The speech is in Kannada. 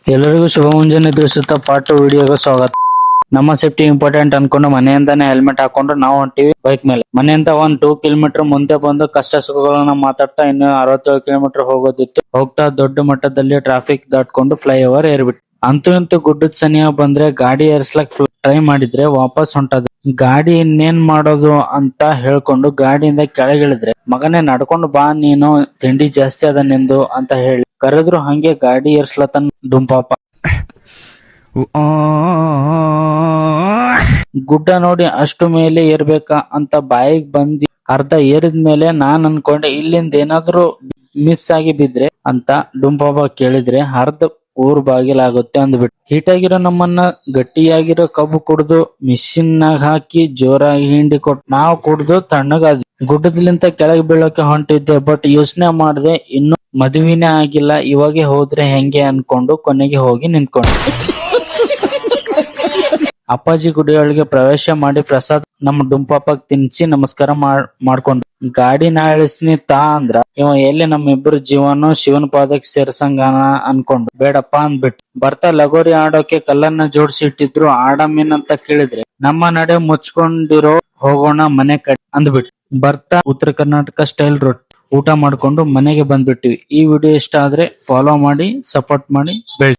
ಎಲ್ಲರಿಗೂ ಶುಭ ಮುಂಜಾನೆ ತಿಳಿಸುತ್ತಾ ಪಾರ್ಟ್ ವಿಡಿಯೋಗೆ ಸ್ವಾಗತ. ನಮ್ಮ ಸೇಫ್ಟಿ ಇಂಪಾರ್ಟೆಂಟ್ ಅನ್ಕೊಂಡು ಮನೆಯಿಂದಾನೆ ಹೆಲ್ಮೆಟ್ ಹಾಕೊಂಡು ನಾವು ಹೊಂಟಿವಿ ಬೈಕ್ ಮೇಲೆ. ಮನೆಯಿಂದ 2 ಕಿಲೋಮೀಟರ್ ಮುಂದೆ ಬಂದು ಕಷ್ಟ ಸುಖಗಳನ್ನ ಮಾತಾಡ್ತಾ ಇನ್ನು 67 ಕಿಲೋಮೀಟರ್ ಹೋಗೋದಿತ್ತು. ಹೋಗ್ತಾ ದೊಡ್ಡ ಮಟ್ಟದಲ್ಲಿ ಟ್ರಾಫಿಕ್ ದಾಟ್ಕೊಂಡು ಫ್ಲೈಓವರ್ ಏರ್ಬಿಟ್ಟು ಅಂತೂ ಇಂತೂ ಗುಡ್ಡದ ಸನಿಯ ಬಂದ್ರೆ ಗಾಡಿ ಏರ್ಸ್ಲಕ್ ಟ್ರೈ ಮಾಡಿದ್ರೆ ವಾಪಸ್ ಹೊಂಟದ. ಗಾಡಿ ಇನ್ನೇನ್ ಮಾಡೋದು ಅಂತ ಹೇಳ್ಕೊಂಡು ಗಾಡಿಯಿಂದ ಕೆಳಗಿಳಿದ್ರೆ, ಮಗನೇ ನಡ್ಕೊಂಡು ಬಾ, ನೀನು ತಿಂಡಿ ಜಾಸ್ತಿ ಅದ ನಿಂದು ಅಂತ ಹೇಳಿ ಕರೆದ್ರು. ಹಂಗೆ ಗಾಡಿ ಏರ್ಸ್ಲತನ್ ಡುಂಪಾಪ. ಗುಡ್ಡ ನೋಡಿ ಅಷ್ಟು ಮೇಲೆ ಏರ್ಬೇಕಾ ಅಂತ ಬಾಯಿಗೆ ಬಂದಿ. ಅರ್ಧ ಏರಿದ್ಮೇಲೆ ನಾನ್ ಅನ್ಕೊಂಡೆ ಇಲ್ಲಿಂದ ಏನಾದ್ರು ಮಿಸ್ ಆಗಿ ಬಿದ್ರೆ ಅಂತ. ಡುಂಪಾಪ ಕೇಳಿದ್ರೆ ಅರ್ಧ ಊರ್ ಬಾಗಿಲಾಗುತ್ತೆ ಅಂದ್ಬಿಟ್ಟು ಹೀಟಾಗಿರೋ ನಮ್ಮನ್ನ ಗಟ್ಟಿಯಾಗಿರೋ ಕಬ್ಬು ಕುಡ್ದು ಮಿಷಿನ್ ನಾಗ ಹಾಕಿ ಜೋರಾಗಿ ಹಿಂಡಿ ಕೊಟ್ಟು ನಾವು ಕುಡ್ದು ತಣ್ಣಗಾದ್ವಿ. ಗುಡ್ಡದಲಿಂತ ಕೆಳಗೆ ಬೀಳೋಕೆ ಹೊಂಟಿದ್ದೆ, ಬಟ್ ಯೋಚನೆ ಮಾಡ್ದೆ ಇನ್ನು ಮದುವೆನೇ ಆಗಿಲ್ಲ, ಇವಾಗೆ ಹೋದ್ರೆ ಹೆಂಗೆ ಅನ್ಕೊಂಡು ಕೊನೆಗೆ ಹೋಗಿ ನಿಂತ್ಕೊಂಡೆ. ಅಪ್ಪಾಜಿ ಗುಡಿಯೊಳಗೆ ಪ್ರವೇಶ ಮಾಡಿ ಪ್ರಸಾದ್ ನಮ್ಮ ಡುಂಪಾಪಗ್ ತಿನ್ಸಿ ನಮಸ್ಕಾರ ಮಾಡ್ಕೊಂಡು ಗಾಡಿ ನಾ ಇಳಿಸ್ತೀನಿ ತಾ ಅಂದ್ರ, ಇವ ಎಲ್ಲಿ ನಮ್ಮಿಬ್ಬರು ಜೀವನ ಶಿವನ ಪಾದಕ್ಕೆ ಸೇರ್ಸಂಗಾನ ಅನ್ಕೊಂಡು ಬೇಡಪ್ಪ ಅಂದ್ಬಿಟ್ಟು ಬರ್ತಾ ಲಗೋರಿ ಆಡೋಕೆ ಕಲ್ಲನ್ನ ಜೋಡಿಸಿ ಇಟ್ಟಿದ್ರು. ಆಡಮೀನ್ ಅಂತ ಕೇಳಿದ್ರೆ ನಮ್ಮ ನಡೆ ಮುಚ್ಕೊಂಡಿರೋ ಹೋಗೋಣ ಮನೆ ಕಡೆ ಅಂದ್ಬಿಟ್ಟು ಬರ್ತಾ ಉತ್ತರ ಕರ್ನಾಟಕ ಸ್ಟೈಲ್ ರೊಟ್ಟಿ ಊಟ ಮಾಡ್ಕೊಂಡು ಮನೆಗೆ ಬಂದ್ಬಿಟ್ಟಿವಿ. ಈ ವಿಡಿಯೋ ಇಷ್ಟ ಆದ್ರೆ ಫಾಲೋ ಮಾಡಿ, ಸಪೋರ್ಟ್ ಮಾಡಿ, ಬೆಳೆಸಿ.